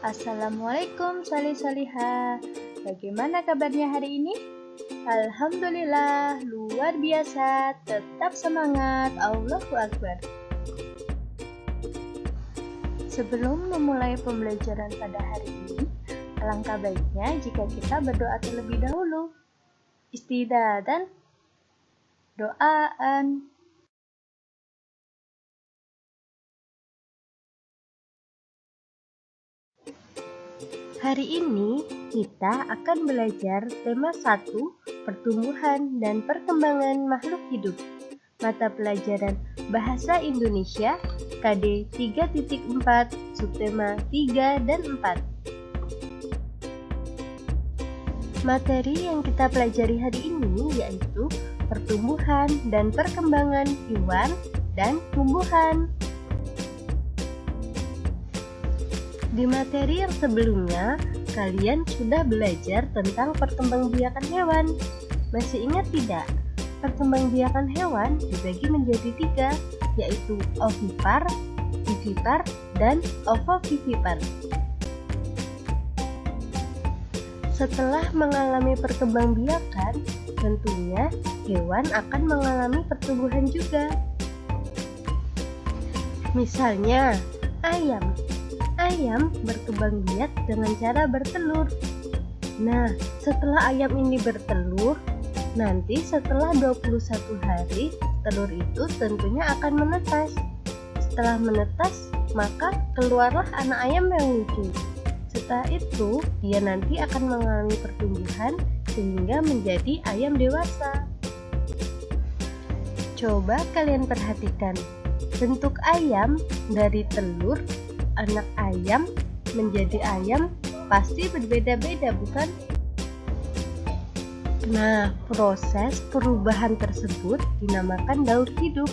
Assalamualaikum salih-salihah. Bagaimana kabarnya hari ini? Alhamdulillah, luar biasa. Tetap semangat. Allahu Akbar. Sebelum memulai pembelajaran pada hari ini, alangkah baiknya jika kita berdoa terlebih dahulu. Istidadan, doaan. Hari ini kita akan belajar tema 1, pertumbuhan dan perkembangan makhluk hidup. Mata pelajaran Bahasa Indonesia KD 3.4 subtema 3 dan 4. Materi yang kita pelajari hari ini yaitu pertumbuhan dan perkembangan hewan dan tumbuhan. Di materi yang sebelumnya, kalian sudah belajar tentang perkembangbiakan hewan. Masih ingat tidak? Perkembangbiakan hewan dibagi menjadi 3, yaitu ovipar, vivipar, dan ovovivipar. Setelah mengalami perkembangbiakan, tentunya hewan akan mengalami pertumbuhan juga. Misalnya, ayam. Ayam berkembang biak dengan cara bertelur. Nah, setelah ayam ini bertelur, nanti setelah 21 hari, telur itu tentunya akan menetas. Setelah menetas, maka keluarlah anak ayam yang lucu. Setelah itu, dia nanti akan mengalami pertumbuhan sehingga menjadi ayam dewasa. Coba kalian perhatikan, bentuk ayam dari telur, anak ayam menjadi ayam pasti berbeda-beda, bukan? Nah, proses perubahan tersebut dinamakan daur hidup.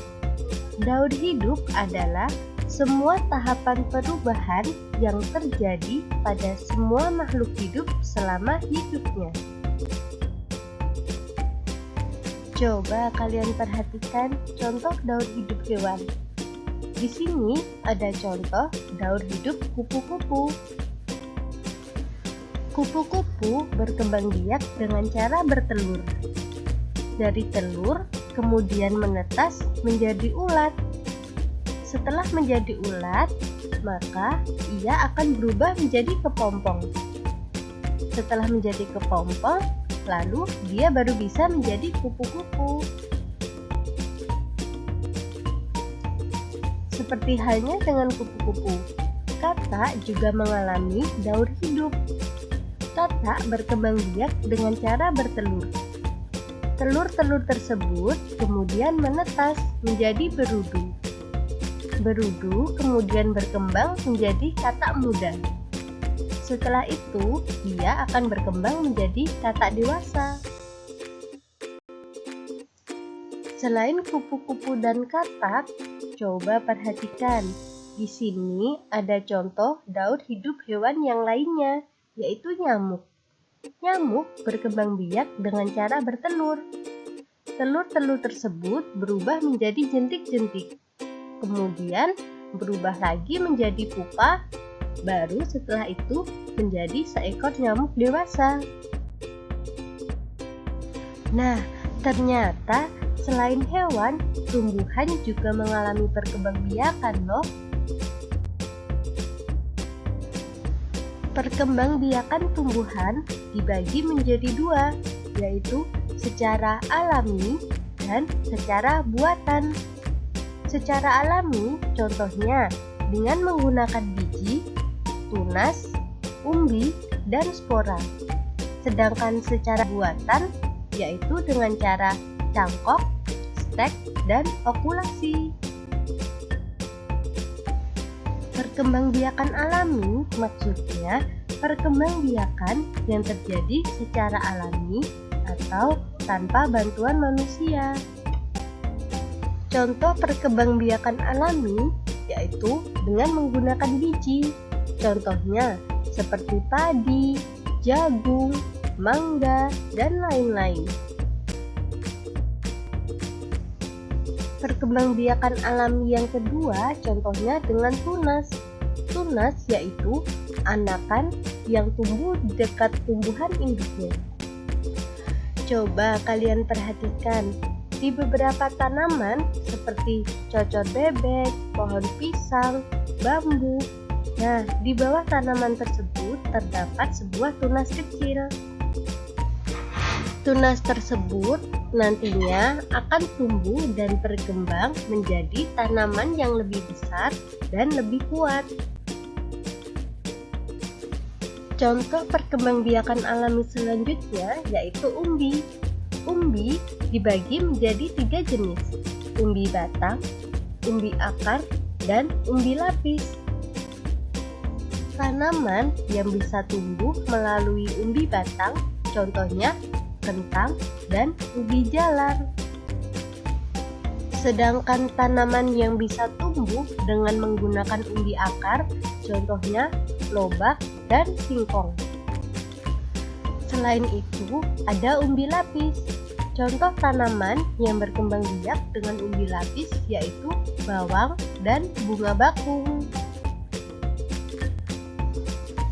Daur hidup adalah semua tahapan perubahan yang terjadi pada semua makhluk hidup selama hidupnya. Coba kalian perhatikan contoh daur hidup hewan. Di sini ada contoh daur hidup kupu-kupu. Kupu-kupu berkembang biak dengan cara bertelur. Dari telur, kemudian menetas menjadi ulat. Setelah menjadi ulat, maka ia akan berubah menjadi kepompong. Setelah menjadi kepompong, lalu dia baru bisa menjadi kupu-kupu. Seperti halnya dengan kupu-kupu, katak juga mengalami daur hidup. Katak berkembang biak dengan cara bertelur. Telur-telur tersebut kemudian menetas menjadi berudu. Berudu kemudian berkembang menjadi katak muda. Setelah itu, ia akan berkembang menjadi katak dewasa. Selain kupu-kupu dan katak, coba perhatikan. Di sini ada contoh daur hidup hewan yang lainnya, yaitu nyamuk. Nyamuk berkembang biak dengan cara bertelur. Telur-telur tersebut berubah menjadi jentik-jentik. Kemudian berubah lagi menjadi pupa, baru setelah itu menjadi seekor nyamuk dewasa. Nah, ternyata selain hewan, tumbuhan juga mengalami perkembangbiakan loh. Perkembangbiakan tumbuhan dibagi menjadi 2, yaitu secara alami dan secara buatan. Secara alami, contohnya dengan menggunakan biji, tunas, umbi, dan spora. Sedangkan secara buatan, yaitu dengan cara cangkok, stek, dan okulasi. Perkembangbiakan alami maksudnya perkembangbiakan yang terjadi secara alami atau tanpa bantuan manusia. Contoh perkembangbiakan alami yaitu dengan menggunakan biji. Contohnya seperti padi, jagung, mangga, dan lain-lain. Perkembangbiakan alami yang kedua contohnya dengan tunas. Tunas yaitu anakan yang tumbuh di dekat tumbuhan induknya. Coba kalian perhatikan, di beberapa tanaman seperti cocor bebek, pohon pisang, bambu. Nah, di bawah tanaman tersebut terdapat sebuah tunas kecil. Tunas tersebut nantinya akan tumbuh dan berkembang menjadi tanaman yang lebih besar dan lebih kuat. Contoh perkembangbiakan alami selanjutnya yaitu umbi. Umbi dibagi menjadi 3 jenis, umbi batang, umbi akar, dan umbi lapis. Tanaman yang bisa tumbuh melalui umbi batang, contohnya kentang dan ubi jalar. Sedangkan tanaman yang bisa tumbuh dengan menggunakan umbi akar, contohnya lobak dan singkong. Selain itu, ada umbi lapis. Contoh tanaman yang berkembang biak dengan umbi lapis yaitu bawang dan bunga bakung.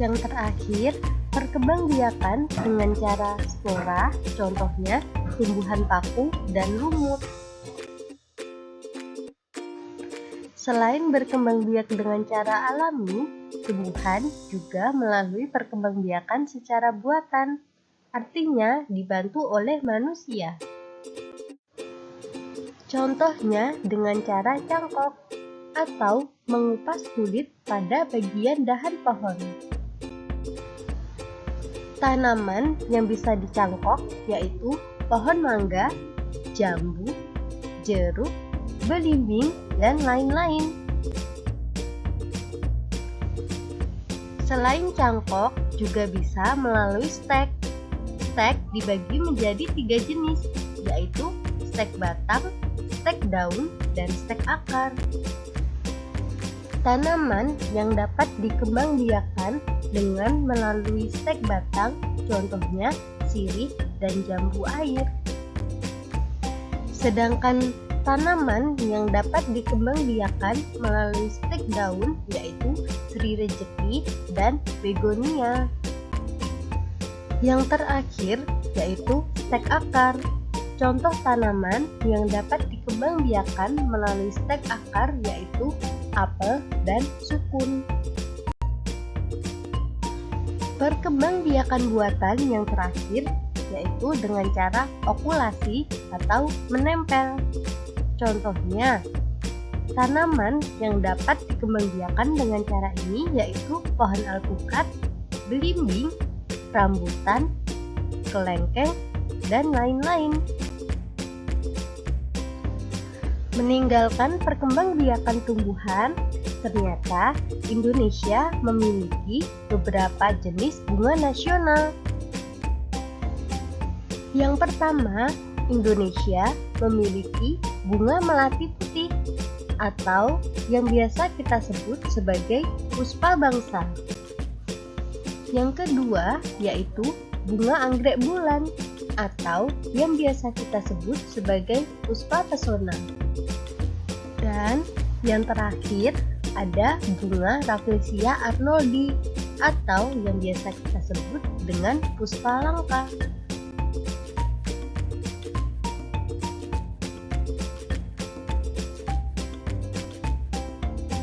Yang terakhir, perkembangbiakan dengan cara spora, contohnya tumbuhan paku dan lumut. Selain berkembang biak dengan cara alami, tumbuhan juga melalui perkembangbiakan secara buatan, artinya dibantu oleh manusia. Contohnya dengan cara cangkok atau mengupas kulit pada bagian dahan pohon. Tanaman yang bisa dicangkok yaitu pohon mangga, jambu, jeruk, belimbing, dan lain-lain. Selain cangkok, juga bisa melalui stek. Stek dibagi menjadi 3 jenis, yaitu stek batang, stek daun, dan stek akar. Tanaman yang dapat dikembangbiakan dengan melalui stek batang, contohnya sirih dan jambu air. Sedangkan tanaman yang dapat dikembangbiakan melalui stek daun yaitu sri rejeki dan begonia. Yang terakhir yaitu stek akar. Contoh tanaman yang dapat dikembangbiakan melalui stek akar yaitu apel dan sukun. Perkembangbiakan buatan yang terakhir yaitu dengan cara okulasi atau menempel. Contohnya, tanaman yang dapat dikembangbiakan dengan cara ini yaitu pohon alpukat, belimbing, rambutan, kelengkeng, dan lain-lain. Meninggalkan perkembangbiakan tumbuhan, ternyata Indonesia memiliki beberapa jenis bunga nasional. Yang pertama, Indonesia memiliki bunga melati putih atau yang biasa kita sebut sebagai puspa bangsa. Yang kedua yaitu bunga anggrek bulan atau yang biasa kita sebut sebagai puspa pesona. Dan yang terakhir ada bunga Rafflesia arnoldi atau yang biasa kita sebut dengan puspa langka.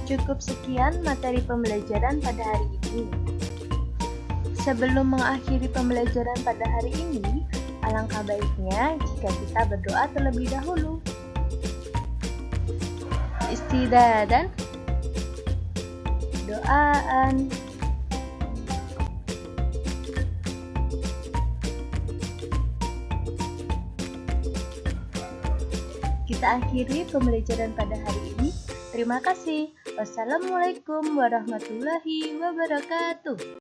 Cukup sekian materi pembelajaran pada hari ini. Sebelum mengakhiri pembelajaran pada hari ini, alangkah baiknya jika kita berdoa terlebih dahulu. Istidadan, doaan. Kita akhiri pembelajaran pada hari ini. Terima kasih. Wassalamualaikum warahmatullahi wabarakatuh.